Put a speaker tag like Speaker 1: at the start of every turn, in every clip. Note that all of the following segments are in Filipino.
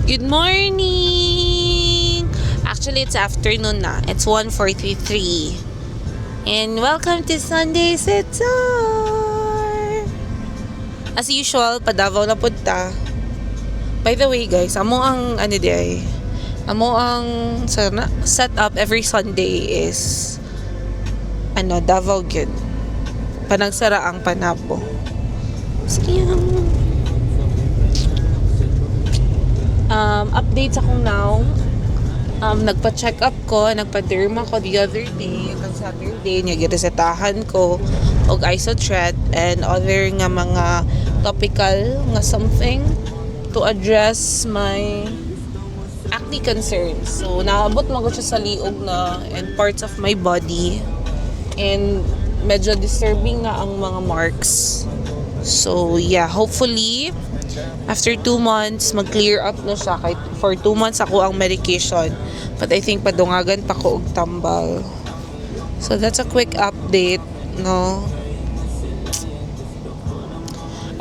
Speaker 1: Good morning! Actually, it's afternoon na. It's 1:43. And welcome to Sunday Bazar! As usual, pa Davao na punta. By the way, guys, amo ang set up every Sunday is Davao gyud. Panagsara ang panabo. Sige. Updates akong now. Nagpa-check up ko, nagpa-derma ko the other day, hanggang Saturday, nag-resetahan ko og isotret and other nga mga topical nga something to address my acne concerns. So, naabot mo ko siya sa liog na and parts of my body, and medyo disturbing na ang mga marks. So, yeah, hopefully after 2 months, mag-clear up na siya. Kahit for 2 months ako ang medication. But I think padungagan pa ko og tambal. So that's a quick update, no?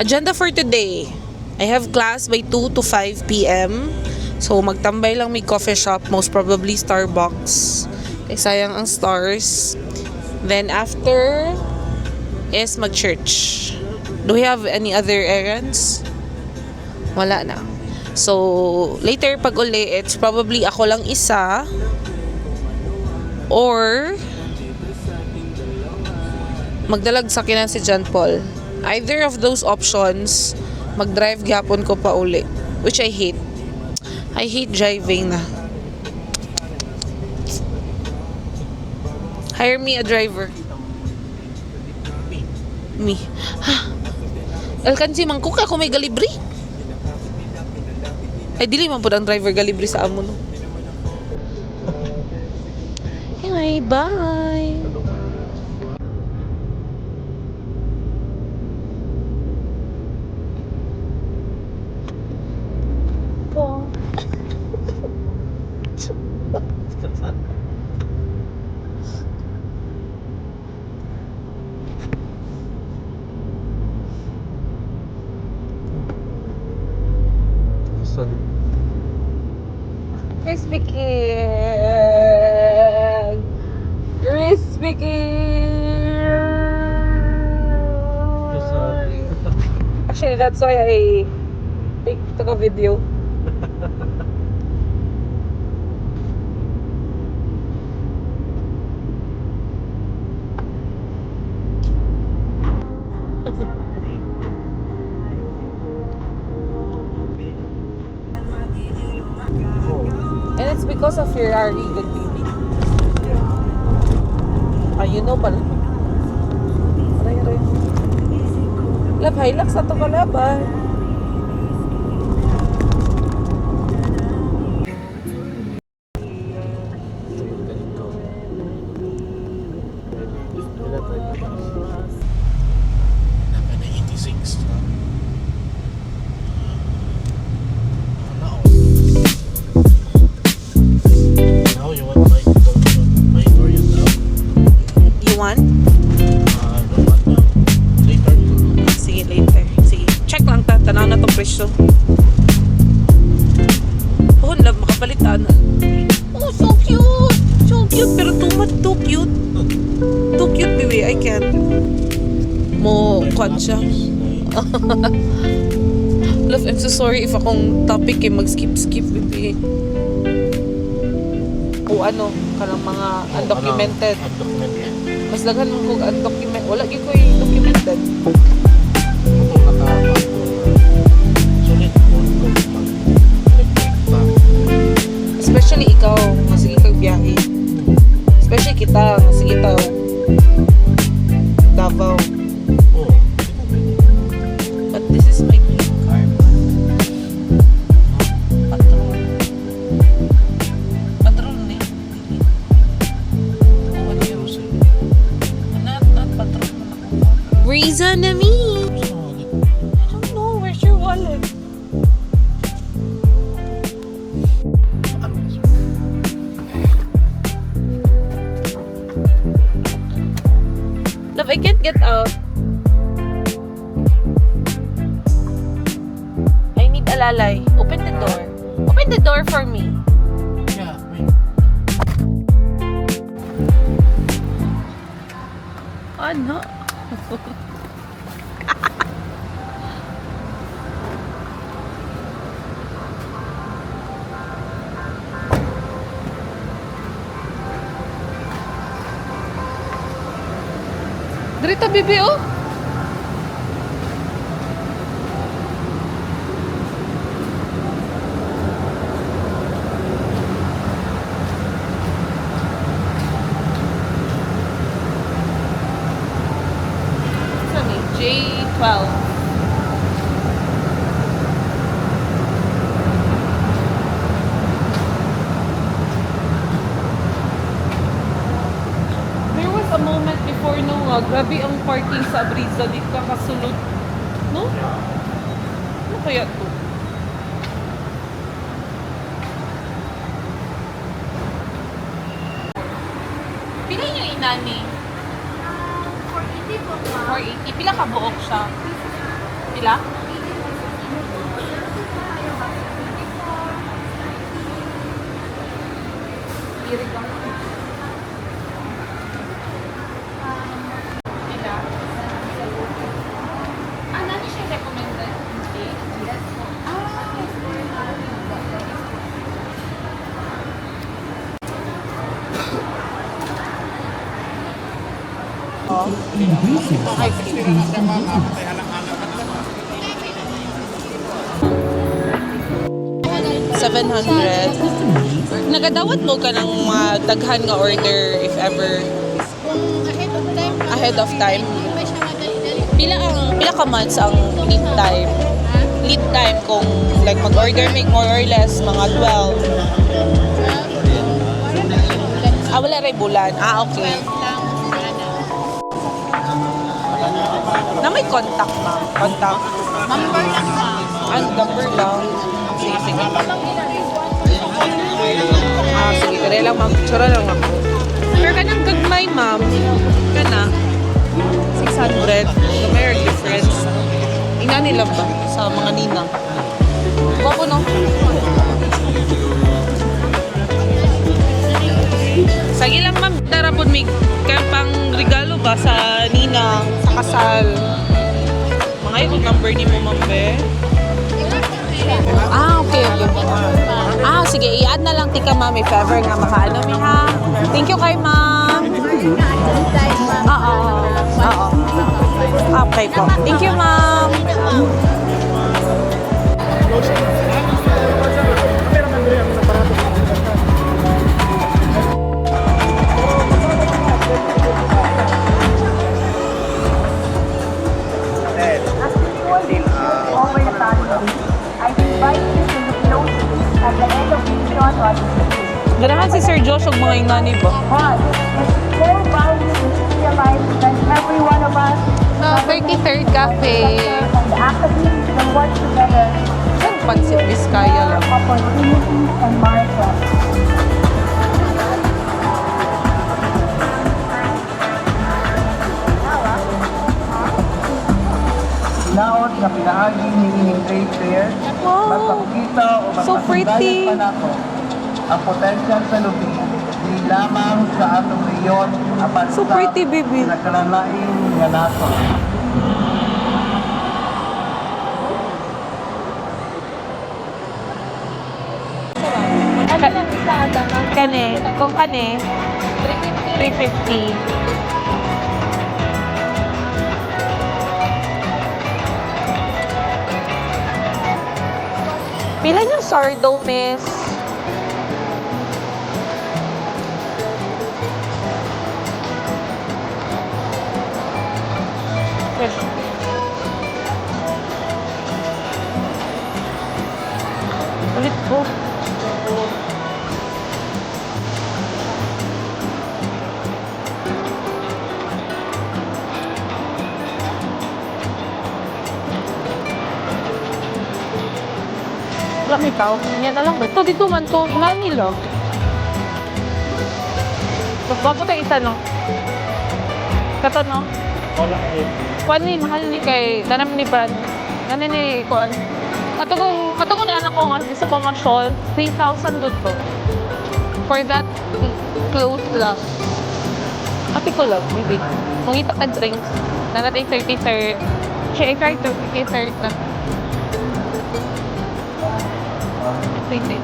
Speaker 1: Agenda for today. I have class by 2 to 5 p.m. So magtambay lang may coffee shop, most probably Starbucks. Eh, sayang ang stars. Then after is mag-church. Do we have any other errands? Wala na. So, later pag uli, it's probably ako lang isa or magdalag sa kinan si John Paul. Either of those options, mag-drive gyapon ko pa uli, which I hate. I hate driving na. Hire me a driver. Me. Alkansi mangkuk ako may galibri. Ay, dili man po ang driver galibri sa amo, no? Anyway, bye! Po. Crispy King! Crispy King! Actually, that's why I took a video. And it's because of your RE, good baby. You know pala. Aray. Lab, Hilux na ito kalaban. So, love, makapalitan. Oh, so cute! So cute, pero too cute. Too cute, baby. I can't. Mo, kwan siya. Love, I'm so sorry if akong topic mag-skip, baby. O kanang mga undocumented. Mas laghan mo kung undocumented. Wala ko yung documented. Especially ikaw, sige kang biyahe. Especially kita, sige tayo. Davao. But this is my card. Patron eh. What do you say? Not patron. Abreeza na me. I don't know, where's your wallet? Love, I can't get out. I need alalay. Open the door. Open the door for me.
Speaker 2: Yeah, wait.
Speaker 1: Ano? Dirito, bibi, oh. J12. There was a moment before no, grabe ang parking sa Abreeza, di ka kasulod. No? Ano kaya to? Pila yung inani? 480. Pila ka buok siya? Pila? Irig lang. Pila? Ano siya recommended? $700. Nagadawat mo ka ng mga daghan nga order if ever ahead of time. Pila ka months ang lead time? Lead time kung like mag-order make more or less mga 12. Wala rin bulan. Okay. Na may contact, ma'am. Contact.
Speaker 3: Number lang ba?
Speaker 1: Number lang. Sige, sige. Sige. Kaya lang, ma'am. Tsura lang ako. Pero ka nang gagmay, ma'am. Ka na. 600. So, may difference. Ina nila ba sa mga ninang? Wapo, no? Sige lang, ma'am. Tara po, may pang regalo ba sa ninang, sa kasal? Mga yung number ni mo, ma'am, be? Okay. Sige, i-add na lang tika, ma'am, if ever nga makaano mi, ha? Thank you kay ma'am. Oo. Okay po. Thank you, ma'am. Ganahan si Sir Josh og mga ingani ba?
Speaker 3: Every one of us
Speaker 1: 33rd Cafe. Saan Pansit Vizcaya lang?
Speaker 3: opportunities and markets.
Speaker 2: Laot na pinaagi ni ining trade fair, magpakita o
Speaker 1: So pretty.
Speaker 2: pa nako ang potential sa lubi, di lamang sa atong reyon, apan
Speaker 1: So pretty, baby.
Speaker 2: nagkalalain nga nato.
Speaker 1: Kane, kung kane, 350. Pila yung sourdough, miss? Ulit po. Wala may tao. Yan na lang ba? Ito dito man to. Nani lang. Bago tayo isa no? Kato no?
Speaker 2: Wala eh.
Speaker 1: Kuan ni, mahal ni kay, tanam ni Brad. Nani ni Kuan? Ato ko na anak ko nga isa pa ma-shawl, 3,000 to. For that clothes lang. Ate ko lang, maybe. Kung itak na drinks, na natin 33. Siya, i-try 33 na. Wait. Wait.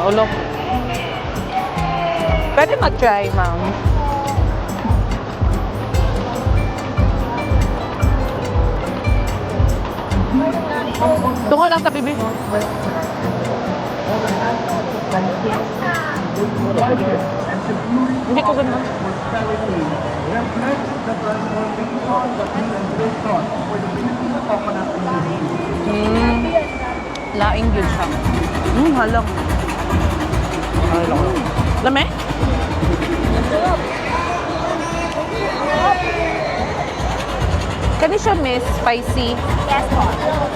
Speaker 1: Ulo. Pwede mag-try, ma'am. Tungo lang sa bibi. Hindi ko ganun. Laing yun siya. Halang. Lame? Kani siya, miss, spicy.
Speaker 3: Yes po.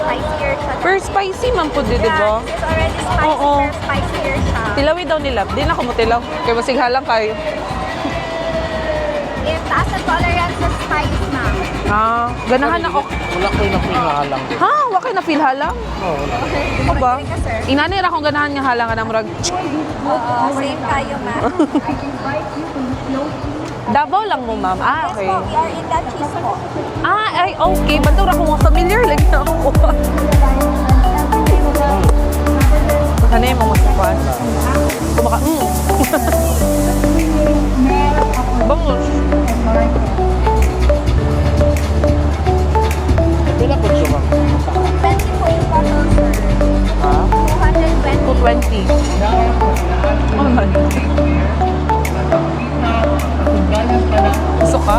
Speaker 3: Spicier siya.
Speaker 1: Pero spicy man po, di ba?
Speaker 3: Yeah, it's already spicy,
Speaker 1: Oo.
Speaker 3: pero spicier siya.
Speaker 1: Tilawi daw nila. Di na ako mo tilaw. Kaya masighalang kayo.
Speaker 3: If taas na tolerance sa spice, ma'am.
Speaker 1: Ganahan ako.
Speaker 2: Wala ko na pinahalang.
Speaker 1: Ha? Wakay na feel halang?
Speaker 2: Oo, wala.
Speaker 1: Ano ba?
Speaker 3: Sorry ka, sir.
Speaker 1: Inanir akong ganahan nga halang ka ng murag.
Speaker 3: Oo, same kayo, ma'am.
Speaker 1: Davao lang mo, ma'am. Ah, okay.
Speaker 3: Yes po, we are in that cheese po.
Speaker 1: Ay, okay. Bantura ko mga familiar lang na ako. Ano yung mga sapan? Kumaka, Bangus.
Speaker 2: Pila po siya ba?
Speaker 3: 20 po yung bottle, sir.
Speaker 2: Ha?
Speaker 3: 220.
Speaker 1: 220. Oh, man. Gusto ka?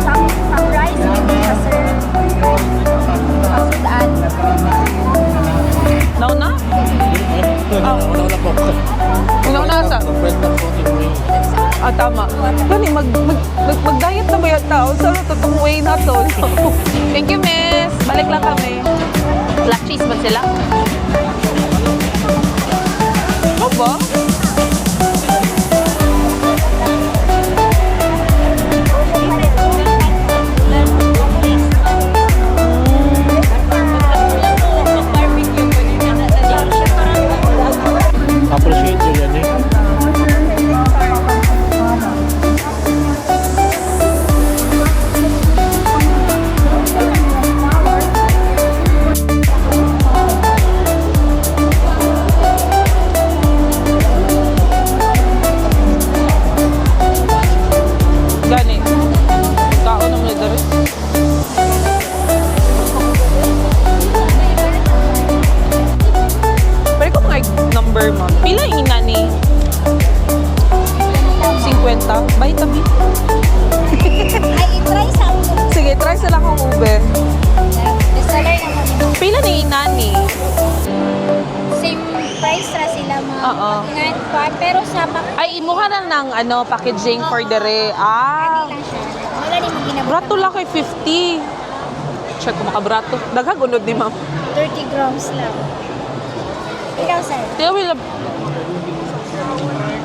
Speaker 3: Some rice, siya, sir. Pasudan.
Speaker 1: Nauna?
Speaker 2: Wala po.
Speaker 1: Una sa? Tama. Gani, mag-diet na ba yung tao? Sa totoong way na to. Thank you, miss. Balik lang kami. Black cheese ba sila? Ano ba?
Speaker 2: Appreciate nyo yan eh.
Speaker 1: Gani. Kao na mo na daro. Pero kung nga number mo, pila yung ina ni? 50? Vitamin?
Speaker 3: Ay, i-try sa ako.
Speaker 1: Sige, try sila kong ube.
Speaker 3: Bestseller naman yun.
Speaker 1: Pila ni ina ni?
Speaker 3: Same price ra sila mga
Speaker 1: Oo.
Speaker 3: ingat pa. Pero sa
Speaker 1: Ay, imuha na ng packaging for the re.
Speaker 3: lang siya. Wala din mo ginabot.
Speaker 1: Brato lang kay 50. Check ko makabrato. Daghag unod ni ma'am.
Speaker 3: 30 grams lang. Ikaw, sir.
Speaker 1: Tilawi lang.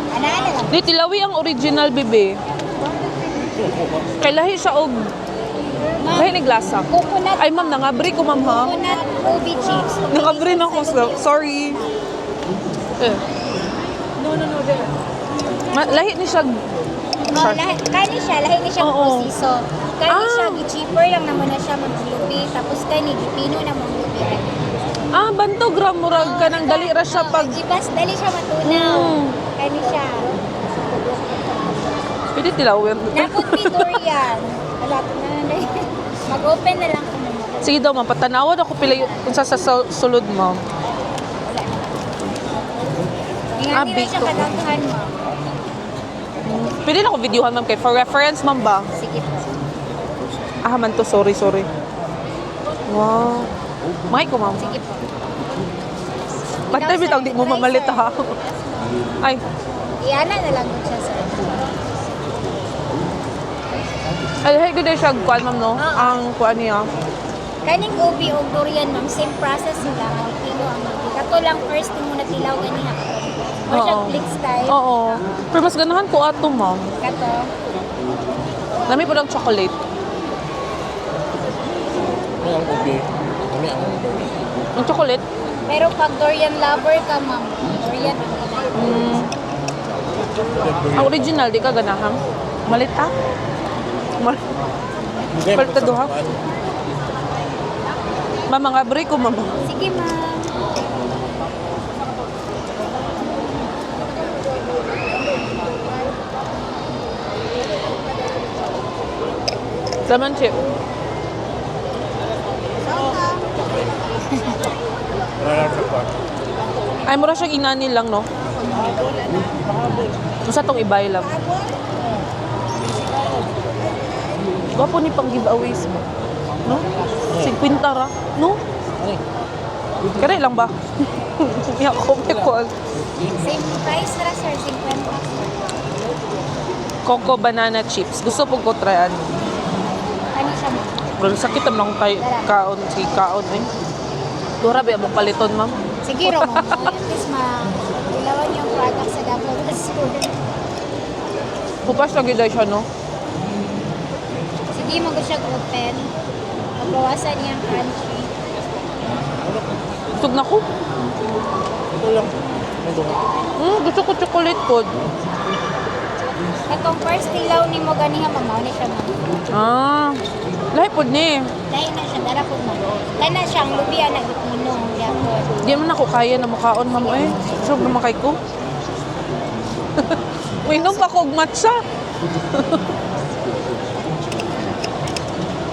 Speaker 3: Ano lang?
Speaker 1: Di, tilawi ang original, bebe. Kay lahi siya og lahi ni glasa.
Speaker 3: Coconut.
Speaker 1: Ay, ma'am, nangabri ko, ma'am, ha?
Speaker 3: Coconut ubi chips.
Speaker 1: Nangabri na ako. Sorry. No, there. Lahi ni siya.
Speaker 3: Oh, kani siya, lahi ni siya
Speaker 1: Oo.
Speaker 3: proseso. Kani
Speaker 1: Ah.
Speaker 3: siya, gi-cheaper lang naman na siya mag-lubi. Tapos kani, gipino na mong lubi.
Speaker 1: Banto gram murag ka nang dali ra siya pag
Speaker 3: Gibas, dali siya matunaw. Kani siya.
Speaker 1: pwede tilawin.
Speaker 3: Napot ni durian. Wala ko na na. Mag-open na lang ko naman.
Speaker 1: Sige daw, ma'am. Patanawan ako pila kung sa sulod, ma'am.
Speaker 3: Nga nila
Speaker 1: big
Speaker 3: siya
Speaker 1: to.
Speaker 3: kadaghan mo.
Speaker 1: Pwede na ako videohan, ma'am. Kay for reference, ma'am ba?
Speaker 3: Sige po.
Speaker 1: Man to. Sorry. Wow. May ko, ma'am.
Speaker 3: Sige po.
Speaker 1: Bantay
Speaker 3: Ikaw,
Speaker 1: bitaw,
Speaker 3: sir.
Speaker 1: di mo
Speaker 3: Try,
Speaker 1: mamalit,
Speaker 3: sir.
Speaker 1: ha? Ay,
Speaker 3: Iana na lang siya, sir.
Speaker 1: ay, good day siya, kuan, ma'am, no?
Speaker 3: Oo.
Speaker 1: Ang kuan niya.
Speaker 3: Kaning ubi o durian, ma'am, same process sila. Magkilo ang ubi. Kato lang first mo na tilaw ganiha. O siya
Speaker 1: Oo.
Speaker 3: click style.
Speaker 1: Oo. Pero mas ganahan ko ato, ma'am.
Speaker 3: Kato.
Speaker 1: Lami po ng chocolate.
Speaker 4: May ang ubi. Kami ang ubi.
Speaker 1: Ang chocolate?
Speaker 3: Pero pag durian lover ka, ma'am, durian ang
Speaker 1: Ang original, di ka ganahang? Malit ah?
Speaker 4: Hindi,
Speaker 1: Paltaduha? Mama, nga break ko, mama.
Speaker 3: Sige, ma'am.
Speaker 1: Lemon chip.
Speaker 4: Wala sa pa.
Speaker 1: Ay, mura siyang inanin lang, no? Masa tong ibay lang. Gwapo ni pang giveaways mo. No? 50 ra. No? Kaya lang ba? Iya ko may call.
Speaker 3: Same price ra, sir. 50.
Speaker 1: Coco banana chips. Gusto po ko tryan.
Speaker 3: Ano siya, ma'am?
Speaker 1: Pero sakit lang tayo kaon. Si kaon eh. Dura ba mong paliton, ma'am?
Speaker 3: Sige, ro, ma'am. At least, ma'am. Ilawan yung product sa Davao City.
Speaker 1: Pupas lagi dahil siya, no?
Speaker 3: Sige, mag-siya open. Magbawasan niyang crunchy.
Speaker 1: Busog na ko.
Speaker 4: Ito lang. May duha.
Speaker 1: Gusto ko chocolate pod.
Speaker 3: Itong first tilaw ni mo ganiha, ma'am. Ni siya, ma'am.
Speaker 1: Ah. Lahi pod ni.
Speaker 3: Dahil na siya, dara po, ma'am. Dahil na siyang lubian na itinong. Yapon.
Speaker 1: Di man ako kaya na makaon, ma'am eh. Busog na makay ko. Uinom pa ko og matcha.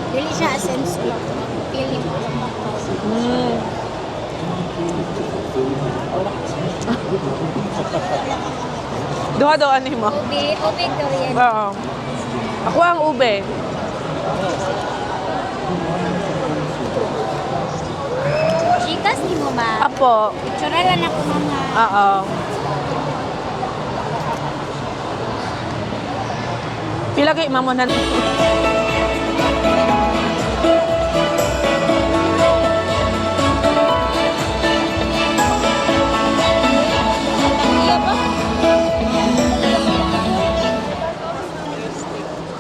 Speaker 3: Dili siya essence block. Pili mo.
Speaker 1: Duha daw ani mo.
Speaker 3: Ube durian.
Speaker 1: Oo. Ako ang ube.
Speaker 3: Chikas ni mo, ma'am.
Speaker 1: Apo.
Speaker 3: Picturean ako, ma'am, ha.
Speaker 1: Oo. Pila kay mamo na.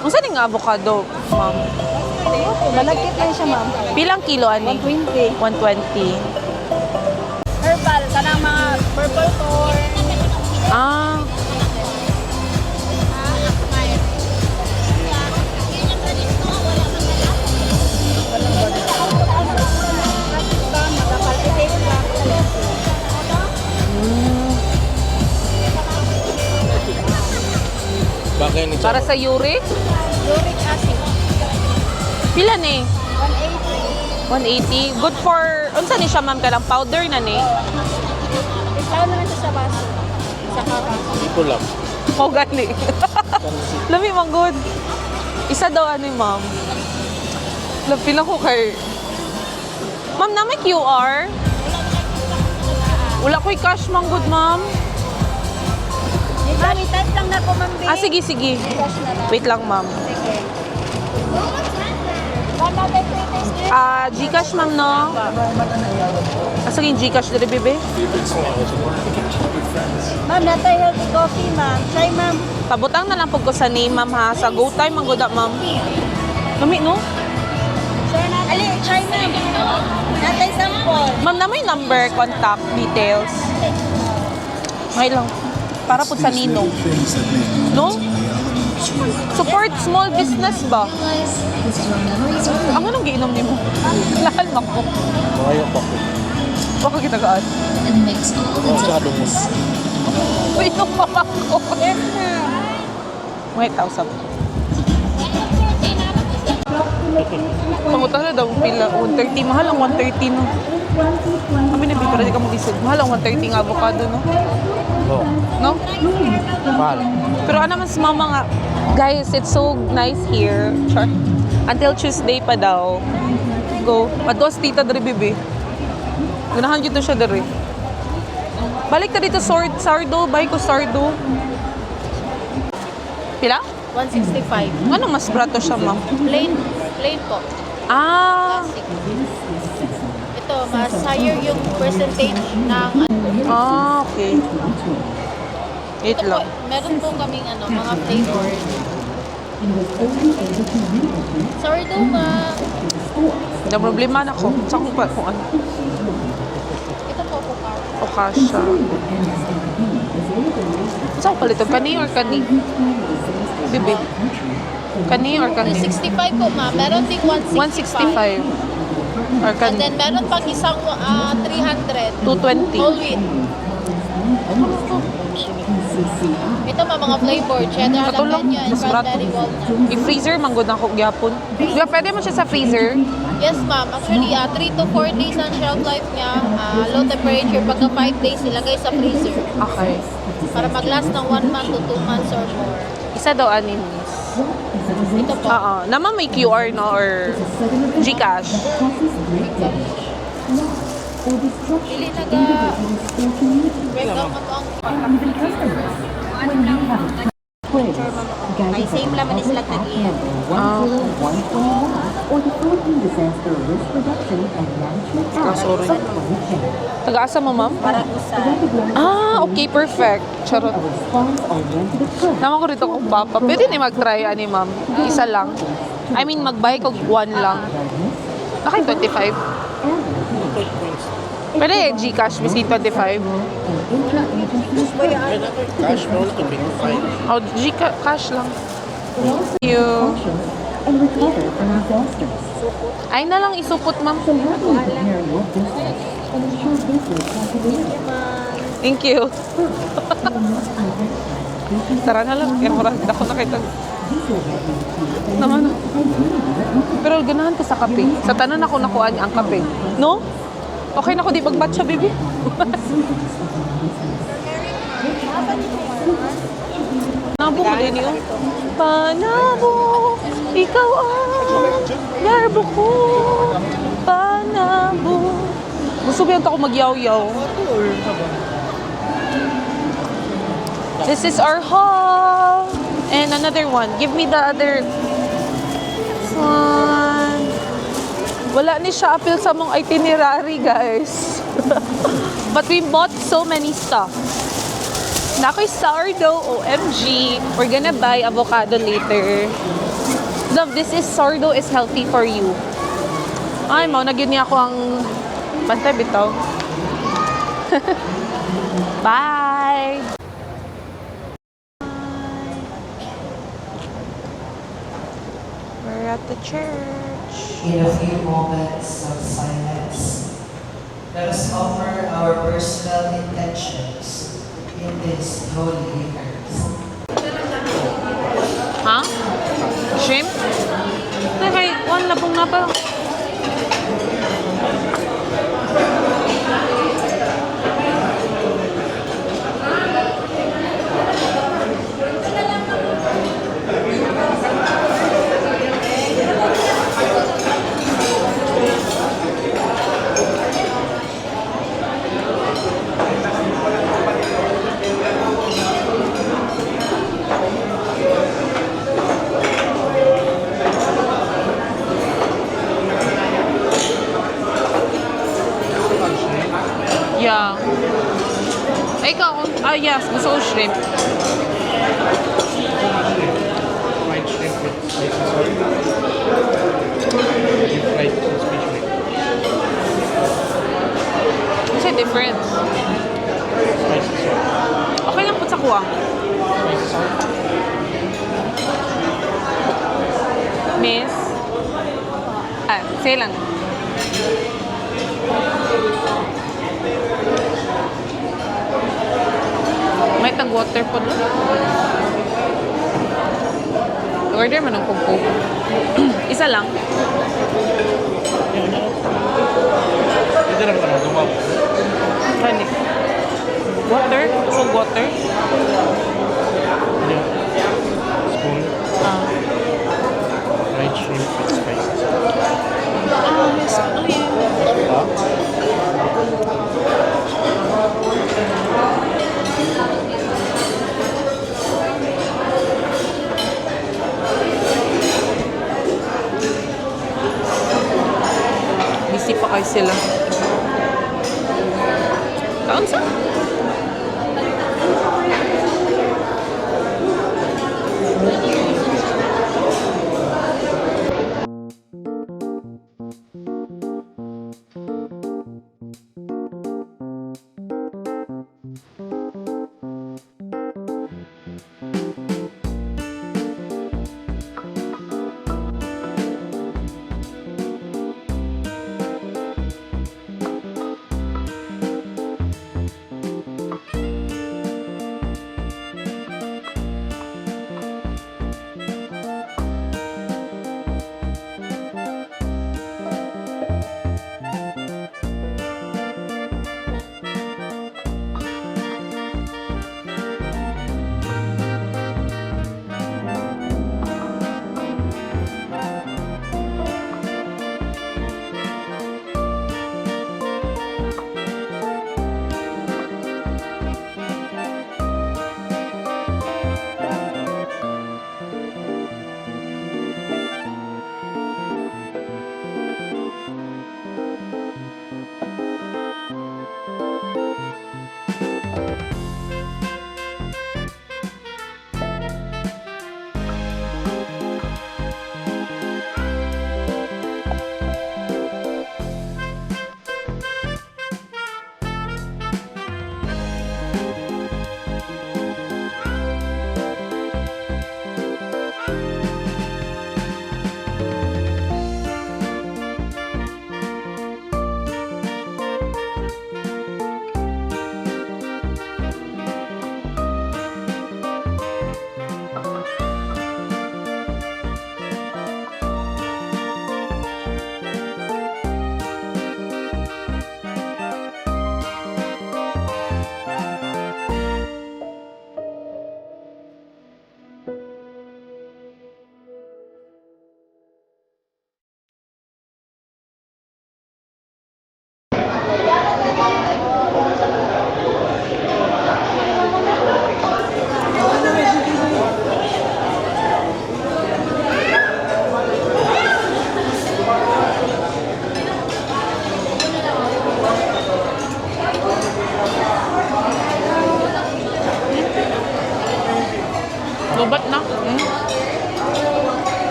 Speaker 1: Unsa ning avocado, ma'am?
Speaker 3: Malagkit lang siya, ma'am.
Speaker 1: Pilang kilo ani?
Speaker 3: 120.
Speaker 1: 120.
Speaker 3: Herbal, kanang mga purple corn.
Speaker 1: Ah.
Speaker 4: Bagay ni
Speaker 1: Para sa uric?
Speaker 3: Uric acid.
Speaker 1: Pila ni?
Speaker 3: 180.
Speaker 1: 180. Good for, unsa ni siya ma'am kalang powder na ni?
Speaker 3: Ikaw naman siya sa baso. Sa kapas.
Speaker 4: Ito lang.
Speaker 1: O gani. Lami mang good. Isa daw ano ma'am. Pila ko kay. Ma'am na may QR. Wala ko'y cash mang good ma'am.
Speaker 3: Mami, type lang na ko, ma'am.
Speaker 1: Ah sige sige.
Speaker 3: Cash na lang.
Speaker 1: Wait lang ma'am.
Speaker 3: Sige. One natin po yung test niya.
Speaker 1: Ah, Gcash ma'am no. Asa yung Gcash diri bebe?
Speaker 3: Ma'am, natay healthy coffee, ma'am. Try, ma'am.
Speaker 1: Pabutang na lang pug ko sa name ma'am ha. Sa go time ang good ma'am. Lami no?
Speaker 3: Sure natin. Ali, try, ma'am. Natay sample.
Speaker 1: Ma'am na may number, contact details. May lang. Para po sa ninong. No? Support small business ba? Ang anong giinom ni mo? Lahal mo ko.
Speaker 4: Mga pa ko.
Speaker 1: Baka kita gaan.
Speaker 4: Oh, sa kadungos.
Speaker 1: Inom pa ba ko? Wait, tausap. Pangutang na daw pila. 130. Mahal ang 130 no. Kami na para di ka mag-isig. Mahal ang 130 nga avocado no.
Speaker 4: Oh,
Speaker 1: No?
Speaker 4: mahal.
Speaker 1: Pero ano naman sa mama nga, guys, it's so nice here. Char. Until Tuesday pa daw. Go. Matos tita dari bibi. Ganahan dito siya dari. Balik ta dito sardo. Buy ko sardo. Pila?
Speaker 5: 165.
Speaker 1: Ano mas brato siya, ma'am?
Speaker 5: Plain po.
Speaker 1: Ah.
Speaker 5: Classic. Ito, mas higher yung percentage ng
Speaker 1: Ah, okay. Wait
Speaker 5: ito po,
Speaker 1: lang.
Speaker 5: meron po kaming mga flavor. Sorry daw, ma'am.
Speaker 1: Na problema na ko. Sa kung ano.
Speaker 5: Ito po po, car.
Speaker 1: O kasha. Saan ko palito? Kani or kani? Bibi. Kani or kani?
Speaker 5: 65 po, ma'am. Meron ding 165.
Speaker 1: 165. Or
Speaker 5: And
Speaker 1: kani?
Speaker 5: then meron pang isang 300.
Speaker 1: 220.
Speaker 5: Whole wheat. Ito mga flavor. Cheddar
Speaker 1: Katulong.
Speaker 5: jalapeno and
Speaker 1: Mas barato.
Speaker 5: cranberry walnut.
Speaker 1: I-freezer, manggod na ako gyapon. Diba, pwede mo siya sa freezer?
Speaker 5: Yes, ma'am. Actually, 3 to 4 days ang shelf life niya. Low temperature. Pagka 5 days, ilagay sa freezer.
Speaker 1: Okay.
Speaker 5: Para mag-last ng 1 month to 2 months or more.
Speaker 1: Isa daw anin, miss.
Speaker 5: Ito po.
Speaker 1: Oo. Naman may QR, no? Or Gcash.
Speaker 5: Pili breakdown na po ang
Speaker 3: Ay, same laman is lang nag-iyan.
Speaker 1: Sorry. Taga-asa mo, ma'am?
Speaker 3: Para ko sa
Speaker 1: Okay, perfect. Charot. Naman ko rito kung papa. Pwede na mag-try, ani, ma'am. Isa lang. I mean, mag-buy ko 1 lang. Bakit 25? Pwede Gcash, miskin 25.
Speaker 4: Cash mo to bring 5.
Speaker 1: Oh, Gcash lang. Thank you. Ay na lang isupot, ma'am. Thank you. Tara na lang. Kaya marami ako nakita. Naman. Pero ganahan ko sa kape. Sa tanan ako nakuha niya ang kape. No? Okay na ko di magmatcha, baby. Panabo ko din yun. Panabo, ikaw ang garbo ko. Panabo. Gusto ko yan ako magyaw-yaw. This is our haul. And another one. Give me the other one. Wala ni siya appeal sa mong itinerary, guys. But we bought so many stuff. Nakoy sourdough, OMG. We're gonna buy avocado later. Love, this is sourdough is healthy for you. Ay, mau na niya ako ang bantay bitaw. Bye! We're at the church.
Speaker 6: In a few moments of silence, let us offer our personal intentions in this holy earth.
Speaker 1: Ha? Shrimp? Okay, one labong na pa. Yeah. Ay, ikaw, yes, gusto ko shrimp.
Speaker 4: Fried shrimp with spicy sauce. Deep fried especially.
Speaker 1: What's the difference?
Speaker 4: Spicy sauce.
Speaker 1: Okay lang po sa kuwang.
Speaker 4: Spicy sauce.
Speaker 1: Miss? Say lang. May tag-water po doon. Order man ng Coke. Isa lang.
Speaker 4: Ito lang ano, dumaw.
Speaker 1: Kani. Water? So water?
Speaker 4: Ano? Spoon. Fried shrimp with spicy sauce.
Speaker 1: Yes. Oh, yeah. Busy pa kayo sila. Kaon sa?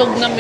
Speaker 1: busog na me.